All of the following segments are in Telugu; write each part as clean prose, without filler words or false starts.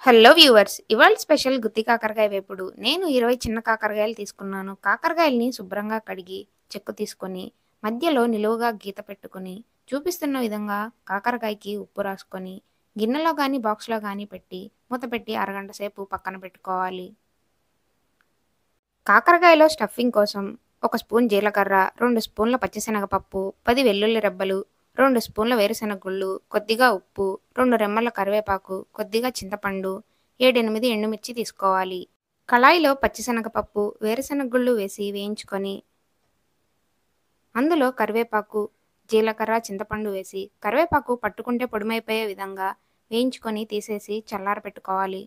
Hello viewers! ఇవాళ స్పెషల్ గుత్తి కాకరకాయ వేపుడు. నేను 20 చిన్న కాకరకాయలు తీసుకున్నాను. కాకరకాయల్ని శుభ్రంగా కడిగి, చెక్కు తీసుకొని, మధ్యలో నిలువుగా గీత పెట్టుకొని, చూపిస్తున్న విధంగా కాకరకాయకి ఉప్పు రాసుకొని, గిన్నెలో గానీ, బాక్స్‌లో గానీ పెట్టి, మూత పెట్టి అరగంట సేపు పక్కన పెట్టుకోవాలి. కాకరకాయలో స్టఫింగ్ కోసం ఒక స్పూన్ జీలకర్ర, 2 స్పూన్ల పచ్చిశనగపప్పు, 10 వెల్లుల్లి రెబ్బలు, 2 స్పూన్ల వేరుశెనగ గుళ్ళు, కొద్దిగా ఉప్పు, 2 రెమ్మల కరివేపాకు, కొద్దిగా చింతపండు, 7, 8 ఎండుమిర్చి తీసుకోవాలి. కళాయిలో పచ్చిశనగపప్పు, వేరుశెనగ గుళ్ళు వేసి వేయించుకొని, అందులో కరివేపాకు, జీలకర్ర, చింతపండు వేసి, కరివేపాకు పట్టుకుంటే పొడిమైపోయే విధంగా వేయించుకొని తీసేసి చల్లారపెట్టుకోవాలి.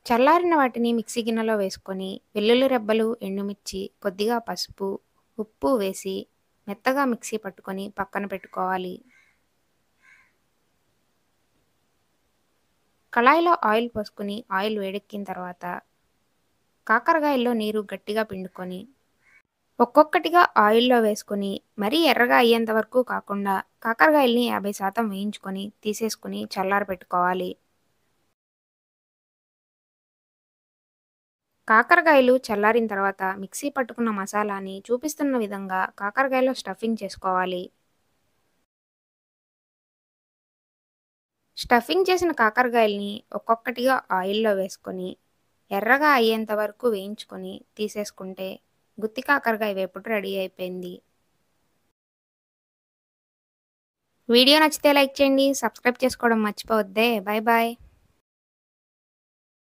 చల్లారిన వాటిని మిక్సీ గిన్నెలో వేసుకొని, వెల్లుల్లి రెబ్బలు, ఎండుమిర్చి, కొద్దిగా పసుపు, ఉప్పు వేసి మెత్తగా మిక్సీ పట్టుకొని పక్కన పెట్టుకోవాలి. కళాయిలో ఆయిల్ పోసుకొని ఆయిల్ వేడెక్కిన తర్వాత కాకరకాయల్లో నీరు గట్టిగా పిండుకొని ఒక్కొక్కటిగా ఆయిల్‌లో వేసుకొని మరీ ఎర్రగా అయ్యేంత వరకు కాకుండా కాకరకాయల్ని 50% వేయించుకొని తీసేసుకొని చల్లారబెట్టుకోవాలి. కాకరకాయలు చల్లారిన తర్వాత మిక్సీ పట్టుకున్న మసాలాని చూపిస్తున్న విధంగా కాకరకాయలో స్టఫింగ్ చేసుకోవాలి. స్టఫింగ్ చేసిన కాకరకాయల్ని ఒక్కొక్కటిగా ఆయిల్‌లో వేసుకొని ఎర్రగా అయ్యేంత వరకు వేయించుకొని తీసేసుకుంటే గుత్తి కాకరకాయ వేపుడు రెడీ అయిపోయింది. వీడియో నచ్చితే లైక్ చేయండి. సబ్స్క్రైబ్ చేసుకోవడం మర్చిపోవద్దే. Bye bye.